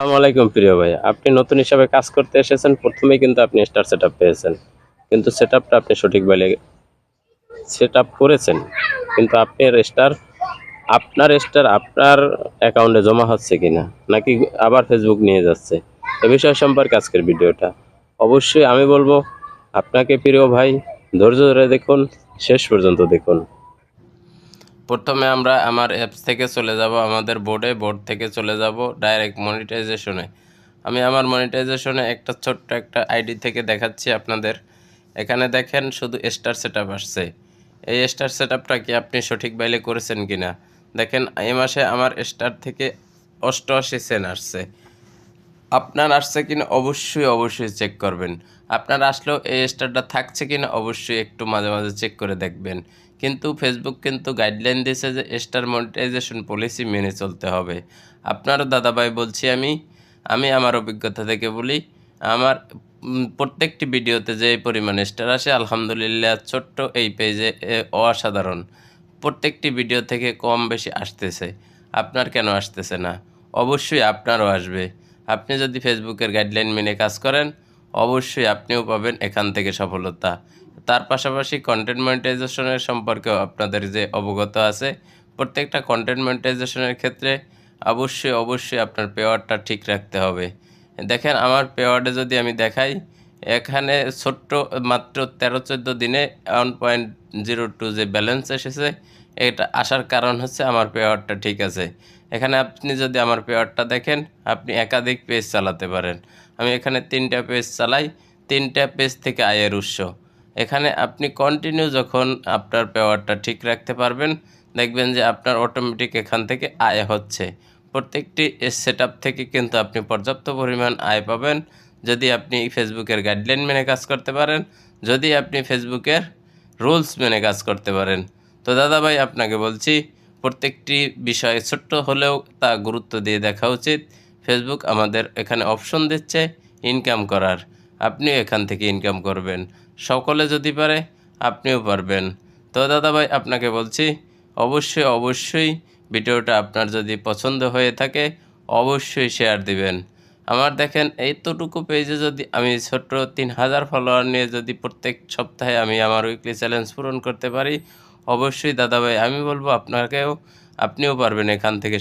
আসসালামু আলাইকুম প্রিয় ভাই, আপনি নতুন হিসাবে কাজ করতে এসেছেন। প্রথমেই কিন্তু আপনি স্টার সেটআপ পেয়েছেন, কিন্তু সেটআপটা আপনি সঠিকভাবে সেটআপ করেছেন, কিন্তু আপনার আপনার অ্যাকাউন্টে জমা হচ্ছে কিনা, নাকি আবার ফেসবুক নিয়ে যাচ্ছে, এ বিষয় সম্পর্কে আজকের ভিডিওটা। অবশ্যই আমি বলবো আপনাকে প্রিয় ভাই, ধৈর্য ধরে দেখুন, শেষ পর্যন্ত দেখুন। প্রথমে আমরা আমার অ্যাপস থেকে চলে যাব, আমাদের বোর্ড থেকে চলে যাব ডাইরেক্ট মনিটাইজেশনে। আমি আমার মনিটাইজেশনে একটা ছোট্ট একটা আইডি থেকে দেখাচ্ছি আপনাদের। এখানে দেখেন শুধু স্টার সেটআপ আসছে। এই স্টার সেটআপটা কি আপনি সঠিকভাবে করেছেন কিনা দেখেন। এই মাসে আমার স্টার থেকে 88 সেন্ট আসছে। আপনার আসছে কিনা অবশ্যই চেক করবেন। আপনার আসলেও এই স্টারটা থাকছে কিনা অবশ্যই একটু মাঝে মাঝে চেক করে দেখবেন। কিন্তু ফেসবুক কিন্তু গাইডলাইন দিয়েছে যে স্টার মনিটাইজেশন পলিসি মেনে চলতে হবে। আপনারও দাদাভাই বলছি আমি আমি আমার অভিজ্ঞতা থেকে বলি, আমার প্রত্যেকটি ভিডিওতে যে পরিমাণ স্টার আসে আলহামদুলিল্লাহ, ছোট্ট এই পেজে অসাধারণ। প্রত্যেকটি ভিডিও থেকে কম বেশি আসতেছে। আপনার কেন আসতেছে না? অবশ্যই আপনারও আসবে। আপনি যদি ফেসবুকের গাইডলাইন মেনে কাজ করেন অবশ্যই আপনিও পাবেন এখান থেকে সফলতা। তার পাশাপাশি কন্টেন্ট মনিটাইজেশনের সম্পর্কেও আপনাদের যে অবগত আছে, প্রত্যেকটা কন্টেন্ট মনিটাইজেশনের ক্ষেত্রে অবশ্যই আপনার পেওয়ারটা ঠিক রাখতে হবে। দেখেন আমার পেওয়ার্ডে যদি আমি দেখাই, এখানে ছোট্ট মাত্র 13-14 দিনে 1.02 যে ব্যালেন্স এসেছে, এটা আসার কারণ হচ্ছে আমার পেওয়ারটা ঠিক আছে। এখানে আপনি যদি আমার পেওয়ারটা দেখেন, আপনি একাধিক পেজ চালাতে পারেন। আমি এখানে 3টা পেজ চালাই, 3টা পেজ থেকে আয়ের উৎস। এখানে আপনি কন্টিনিউ যখন আপনার পেওয়ারটা ঠিক রাখতে পারবেন, দেখবেন যে আপনার অটোমেটিক এখান থেকে আয় হচ্ছে। প্রত্যেকটি সেটআপ থেকে কিন্তু আপনি পর্যাপ্ত পরিমাণ আয় পাবেন যদি আপনি ফেসবুকের গাইডলাইন মেনে কাজ করতে পারেন, যদি আপনি ফেসবুকের রুলস মেনে কাজ করতে পারেন। তো দাদাভাই আপনাকে বলছি, প্রত্যেকটি বিষয়ে ছোট্ট হলেও তা গুরুত্ব দিয়ে দেখা উচিত। ফেসবুক আমাদের এখানে অপশন দিচ্ছে ইনকাম করার, আপনিও এখান থেকে ইনকাম করবেন। সকলে যদি পারে আপনিও পারবেন। তো দাদাভাই আপনাকে বলছি, অবশ্যই ভিডিওটা আপনার যদি পছন্দ হয়ে থাকে অবশ্যই শেয়ার দিবেন। আমার দেখেন এইতটুকু পেজে যদি আমি ছোট্ট 3000 ফলোয়ার নিয়ে যদি প্রত্যেক সপ্তাহে আমি আমার উইকলি চ্যালেঞ্জ পূরণ করতে পারি, অবশ্যই দাদাভাই আমি বলবো আপনাকেও, আপনিও পারবেন এখান থেকে।